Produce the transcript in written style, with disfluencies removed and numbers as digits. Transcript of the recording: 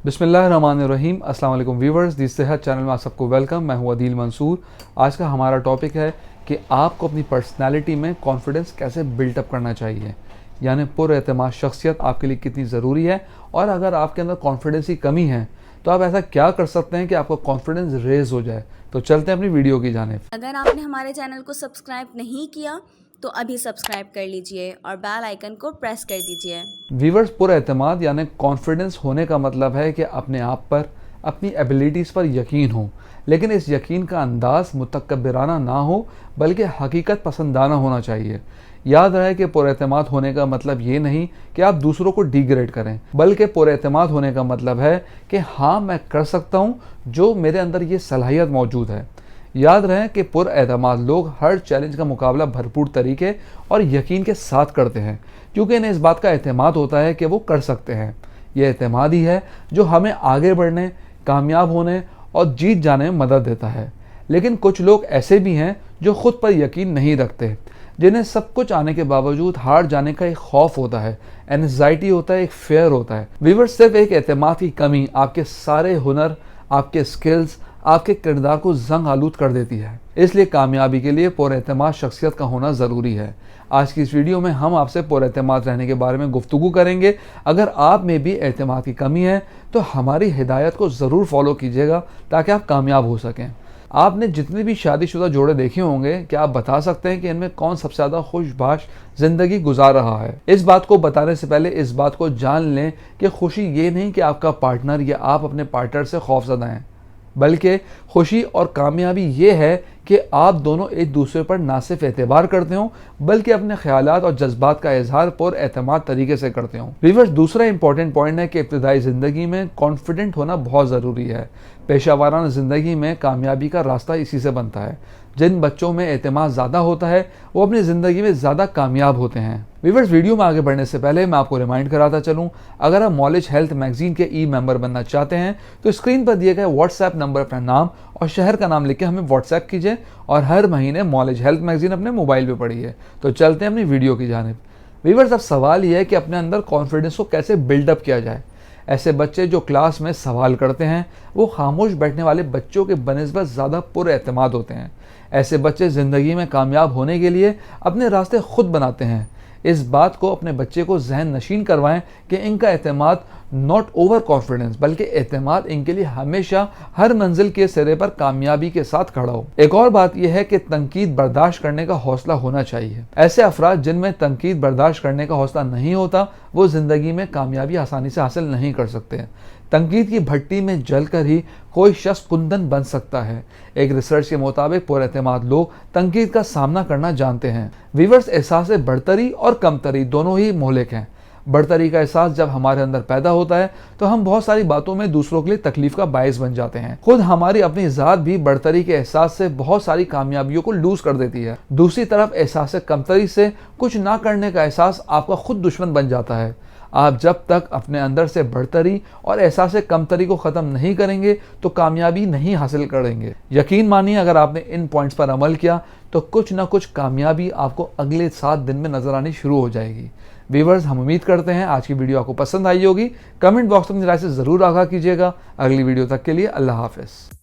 बिस्मिल्लाहिर्रहमानिर्रहीम। अस्सलाम वालेकुम व्यूवर्स, दी सेहत चैनल में आप सबको वेलकम। मैं हूं अदील मंसूर। आज का हमारा टॉपिक है कि आपको अपनी पर्सनालिटी में कॉन्फिडेंस कैसे बिल्टअप करना चाहिए, यानी पुरएतमाद शख्सियत आपके लिए कितनी ज़रूरी है, और अगर आपके अंदर कॉन्फिडेंस की कमी है तो आप ऐसा क्या कर सकते हैं कि आपका कॉन्फिडेंस रेज हो जाए। तो चलते हैं अपनी वीडियो की जानिब। अगर आपने हमारे चैनल को सब्सक्राइब नहीं किया तो अभी सब्सक्राइब कर लीजिए और बेल आइकन को प्रेस कर दीजिए। व्यूवर्स, पुरएतमाद यानी कॉन्फिडेंस होने का मतलब है कि अपने आप पर, अपनी एबिलिटीज़ पर यकीन हो, लेकिन इस यकीन का अंदाज मुतकब्बिराना ना हो बल्कि हकीकत पसंदाना होना चाहिए। याद रहे कि पुरएतमाद होने का मतलब ये नहीं कि आप दूसरों को डिग्रेड करें, बल्कि पुरएतमाद होने का मतलब है कि हाँ, मैं कर सकता हूँ, जो मेरे अंदर ये सलाहियत मौजूद है। याद रहे कि पुरएतमाद लोग हर चैलेंज का मुकाबला भरपूर तरीके और यकीन के साथ करते हैं, क्योंकि इन्हें इस बात का एतमाद होता है कि वो कर सकते हैं। यह एतमाद ही है जो हमें आगे बढ़ने, कामयाब होने और जीत जाने में मदद देता है। लेकिन कुछ लोग ऐसे भी हैं जो खुद पर यकीन नहीं रखते, जिन्हें सब कुछ आने के बावजूद हार जाने का एक खौफ होता है, एंजाइटी होता है, एक फेयर होता है। व्यूअर्स, सिर्फ एक एतमाद की कमी आपके सारे हुनर, आपके स्किल्स, आपके किरदार को जंग आलूद कर देती है। इसलिए कामयाबी के लिए पुरएतमाद शख्सियत का होना ज़रूरी है। आज की इस वीडियो में हम आपसे पुरएतमाद रहने के बारे में गुफ्तगू करेंगे। अगर आप में भी एतमाद की कमी है तो हमारी हिदायत को ज़रूर फॉलो कीजिएगा ताकि आप कामयाब हो सकें। आपने जितने भी शादीशुदा जोड़े देखे होंगे, क्या आप बता सकते हैं कि इनमें कौन सबसे ज़्यादा खुशबाश ज़िंदगी गुजार रहा है? इस बात को बताने से पहले इस बात को जान लें कि खुशी ये नहीं कि आपका पार्टनर या आप अपने पार्टनर से खौफज़दा हैं, बल्कि खुशी और कामयाबी ये है कि आप दोनों एक दूसरे पर ना सिर्फ एतबार करते हो बल्कि अपने ख्यालात और जज्बात का इजहार पुरएतमाद तरीके से करते हो। व्यूअर्स, दूसरा इंपॉर्टेंट पॉइंट है कि इब्तिदाई ज़िंदगी में कॉन्फिडेंट होना बहुत ज़रूरी है। पेशावराना ज़िंदगी में कामयाबी का रास्ता इसी से बनता है। जिन बच्चों में एतमाद ज़्यादा होता है वो अपनी ज़िंदगी में ज़्यादा कामयाब होते हैं। व्यूअर्स, वीडियो में आगे बढ़ने से पहले मैं आपको रिमाइंड कराता चलूँ, अगर आप नॉलेज हेल्थ मैगजीन के ई मेंबर बनना चाहते हैं तो स्क्रीन पर दिए गए व्हाट्सएप नंबर पर नाम और शहर का नाम लिख के हमें व्हाट्सएप कीजिए और हर महीने नॉलेज हेल्थ मैगजीन अपने मोबाइल पे पढ़िए। तो चलते हैं अपनी वीडियो की जानिब। व्यूअर्स, अब सवाल यह है कि अपने अंदर कॉन्फिडेंस को कैसे बिल्डअप किया जाए। ऐसे बच्चे जो क्लास में सवाल करते हैं वो खामोश बैठने वाले बच्चों के बनिस्बत ज़्यादा पुरएतमाद होते हैं। ऐसे बच्चे ज़िंदगी में कामयाब होने के लिए अपने रास्ते खुद बनाते हैं। इस बात को अपने बच्चे को जहन नशीन करवाएं कि इनका एतमाद नॉट ओवर कॉन्फिडेंस बल्कि एतमाद इनके लिए हमेशा हर मंजिल के सिरे पर कामयाबी के साथ खड़ा हो। एक और बात यह है कि तनकीद बर्दाश्त करने का हौसला होना चाहिए। ऐसे अफराद जिनमें तनकीद बर्दाश्त करने का हौसला नहीं होता वो जिंदगी में कामयाबी आसानी से हासिल नहीं कर सकते। तनकीद की भट्टी में जलकर ही कोई शख्स कुंदन बन सकता है। एक रिसर्च के मुताबिक पुरएतमाद लोग तनकीद का सामना करना जानते हैं। व्यूअर्स, एहसास बढ़तरी और कमतरी दोनों ही मोहलिक हैं। बढ़तरी का एहसास जब हमारे अंदर पैदा होता है तो हम बहुत सारी बातों में दूसरों के लिए तकलीफ का बायस बन जाते हैं। खुद हमारी अपनी ज़ात भी बढ़तरी के एहसास से बहुत सारी कामयाबियों को लूज कर देती है। दूसरी तरफ एहसास कमतरी से कुछ ना करने का एहसास आपका खुद दुश्मन बन जाता है। आप जब तक अपने अंदर से बढ़तरी और एहसास कमतरी को ख़त्म नहीं करेंगे तो कामयाबी नहीं हासिल करेंगे। यकीन मानिए, अगर आपने इन पॉइंट्स पर अमल किया तो कुछ ना कुछ कामयाबी आपको अगले 7 दिन में नजर आनी शुरू हो जाएगी। व्यूअर्स, हम उम्मीद करते हैं आज की वीडियो आपको पसंद आई होगी। कमेंट बॉक्स में अपनी राय से ज़रूर आगाह कीजिएगा। अगली वीडियो तक के लिए अल्लाह हाफ़िज़।